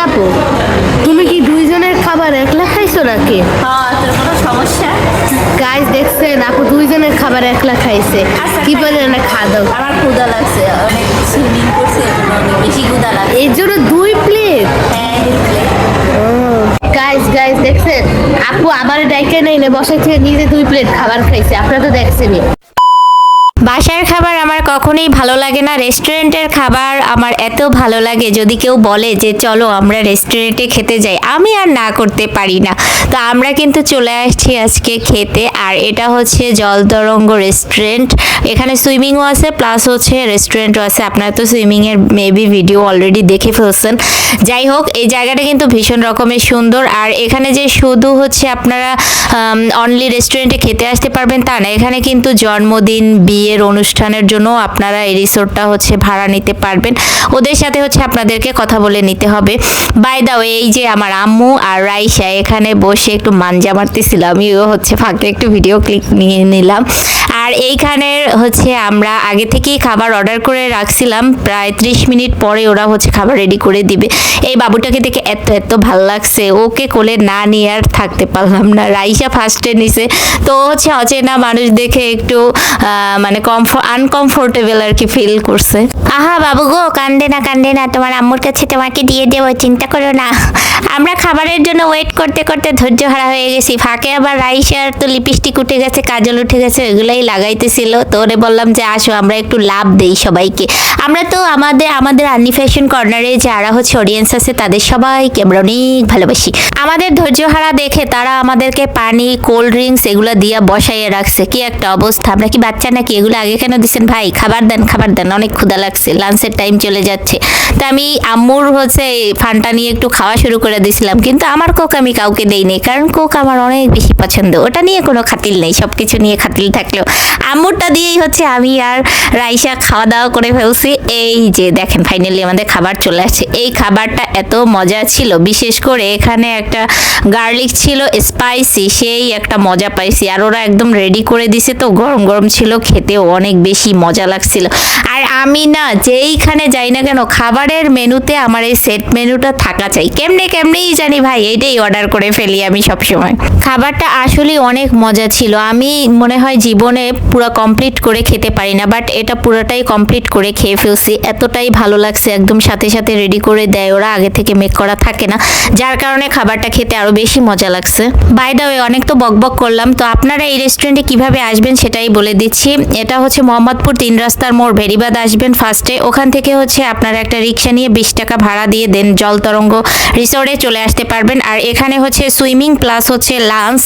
আপু, তুমি কি দুইজনের খাবার একলা খাইছো নাকি? হ্যাঁ, তোর কোনো সমস্যা? গাইস দেখছেন, আপু দুইজনের খাবার একলা খাইছে। আচ্ছা, কি বলে না খাওয়া দাও? আমার ক্ষুধা লাগছে, অনেক সুইমিং করছে, অনেক বেশি ক্ষুধা লাগছে। এর জন্য 2 প্লেট। হ্যাঁ, দেখলে গাইস গাইস দেখছেন, আপু আবার ডাইকে নাই না বসে থেকে নিজে 2 প্লেট খাবার খাইছে। আপনারা তো দেখছেনই। বাসার খাবার আমার কখনোই ভালো লাগে না, রেস্টুরেন্টের খাবার আমার এত ভালো লাগে। যদি কেউ বলে যে চলো আমরা রেস্টুরেন্টে খেতে যাই, আমি আর না করতে পারি না। তো আমরা কিন্তু চলে আসছি আজকে খেতে, আর এটা হচ্ছে জলতরঙ্গ রেস্টুরেন্ট। এখানে সুইমিংও আছে প্লাস হচ্ছে রেস্টুরেন্টও আছে। আপনারা তো সুইমিংয়ের মেবি ভিডিও অলরেডি দেখে ফেলছেন। যাই হোক, এই জায়গাটা কিন্তু ভীষণ রকমের সুন্দর। আর এখানে যে শুধু হচ্ছে আপনারা অনলি রেস্টুরেন্টে খেতে আসতে পারবেন তা না, এখানে কিন্তু জন্মদিন, বিয়ের অনুষ্ঠানের জন্য আপনারা এই রিসোর্টটা হচ্ছে ভাড়া নিতে পারবেন। ওদের সাথে হচ্ছে আপনাদেরকে কথা বলে নিতে হবে। বাই দা ওয়ে, এই যে আমার আম্মু আর রাইসা এখানে বসে একটু মাঞ্জা মারতেছিল, আমিও হচ্ছে ফাঁকে একটু ভিডিও ক্লিক নিয়ে নিলাম। আর এইখানের হচ্ছে আমরা আগে থেকেই খাবার অর্ডার করে রাখছিলাম, প্রায় 30 মিনিট পরে ওরা হচ্ছে খাবার রেডি করে দিবে। এই বাবুটাকে দেখে এত এত ভাল লাগছে, ওকে কোলে না নিয়ে আর থাকতে পারলাম না। রাইসা ফার্স্টে নিছে, তো হচ্ছে অচেনা মানুষ দেখে একটু মানে আনকমফোর্টেবল আর কি ফিল করছে। আহা বাবু গো, কান্দে না, তোমার আম্মুর কাছে তোমাকে দিয়ে দেবো, চিন্তা করো না। আমরা খাবারের জন্য ওয়েট করতে করতে ধৈর্য হারা হয়ে গেছি। ফাঁকে আবার রাইসার তো লিপস্টিক উঠে গেছে, কাজল উঠে গেছে, ওইগুলাই লাগাইতেছিল। তো ওরে বললাম যে আসো আমরা একটু লাভ দেই সবাইকে। আমরা তো আমাদের আন্নি ফ্যাশন কর্নারে যারা হচ্ছে অডিয়েন্স আছে তাদের সবাইকে আমরা অনেক ভালোবাসি। আমাদের ধৈর্য হারা দেখে তারা আমাদেরকে পানি, কোল্ড ড্রিঙ্কস এগুলো দিয়া বসাইয়ে রাখছে। কি একটা অবস্থা, আমরা কি বাচ্চা নাকি? এগুলো আগে কেন দিচ্ছেন ভাই? খাবার দেন, অনেক ক্ষুধা লাগছে, লাঞ্চের টাইম চলে যাচ্ছে। তো আমি আম্মুর হচ্ছে ফানটা নিয়ে একটু খাওয়া শুরু করে দিয়েছিলাম, কিন্তু আমার কোক আমি কাউকে দেইনি, কারণ কোক আমার অনেক বেশি পছন্দ। ওটা নিয়ে কোনো খাতিল নেই, সব কিছু নিয়ে খাতিল থাকলেও আম্মুরটা দিয়েই হচ্ছে আমি আর রাইসা খাওয়া দাওয়া করে ফেলছি। এই যে দেখেন, ফাইনালি আমাদের খাবার চলে আসছে। এই খাবারটা এত মজা ছিল, বিশেষ করে এখানে একটা গার্লিক ছিল স্পাইসি, সেই একটা মজা পাইছি। আর ওরা একদম রেডি করে দিছে, তো গরম গরম ছিল, খেতেও অনেক বেশি মজা লাগছিল। আর আমি না যেইখানে যাই না কেন, খাবারের মেনুতে আমার এই সেট মেনুটা থাকা চাই। কেমনেই জানি ভাই, এইটাই অর্ডার করে ফেলি আমি সবসময়। খাবারটা আসলে অনেক মজা ছিল, আমি মনে হয় জীবনে পুরো কমপ্লিট করে খেতে পারি না, বাট এটা পুরোটাই কমপ্লিট করে খেয়ে ফেলছি। এতটাই ভালো লাগছে, একদম সাথে সাথে রেডি করে দেয় ওরা, আগে থেকে মেক করা থাকে না, যার কারণে খাবারটা খেতে আরো বেশি মজা লাগছে। বাই দা ওয়ে, অনেক তো বকবক করলাম। তো আপনারা এই রেস্টুরেন্টে কিভাবে আসবেন সেটাই বলে দিচ্ছি। এটা হচ্ছে মোহাম্মদপুর 3 রাস্তার মোড়, ভেরিবাদ আসবেন ফার্স্টে। ওখান থেকে হচ্ছে আপনারা একটা রিক্সা নিয়ে 20 টাকা ভাড়া দিয়ে দেন জলতরঙ্গ রিসোর্টে চলে আসতে পারবেন। আর এখানে হচ্ছে সুইমিং প্লাস হচ্ছে লাঞ্চ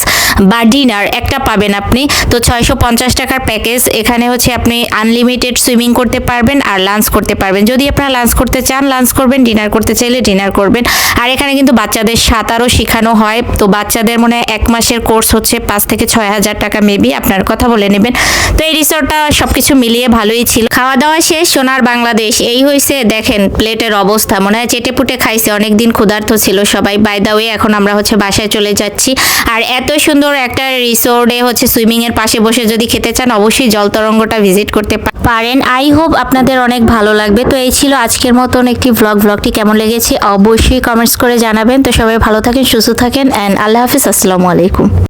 বা ডিনার একটা পাবেন আপনি। তো 650 টাকার প্যাকেজ। এখানে হচ্ছে আপনি আনলিমিটেড সুইমিং করতে পারবেন আর লাঞ্চ করতে পারবেন। যদি আপনারা লাঞ্চ করতে চান লাঞ্চ করবেন, ডিনার করতে চাইলে ডিনার করবেন। আর এখানে কিন্তু বাচ্চাদের সাঁতারও শেখানো হয়। তো বাচ্চাদের মনে হয় 1 মাসের কোর্স হচ্ছে 5 থেকে 6 হাজার টাকা মেবি, আপনার কথা বলে নেবেন। তো এই রিসোর্টটা সবকিছু মিলিয়ে ভালোই ছিল। খাওয়া দাওয়া শেষ, সোনার বাংলাদেশ এই হয়েছে। দেখেন প্লেটের অবস্থা, মনে হয় চেটে পুটে খাইছে, অনেকদিন ক্ষুধার্ত ছিল সবাই। বাই দা ওয়ে, এখন আমরা হচ্ছে বাসায় চলে যাচ্ছি। আর এত সুন্দর একটা রিসোর্টে হচ্ছে সুইমিং এর পাশে বসে যদি খেতে চান, অবশ্যই জলতরঙ্গটা ভিজিট করতে পারেন। আই হোপ আপনাদের অনেক ভালো লাগবে। তো এই ছিল আজকের মতন একটি ভ্লগটি কেমন লেগেছে অবশ্যই কমেন্টস করে জানাবেন। তো সবাই ভালো থাকেন, সুস্থ থাকেন, অ্যান্ড আল্লাহ হাফিজ, আসসালামু আলাইকুম।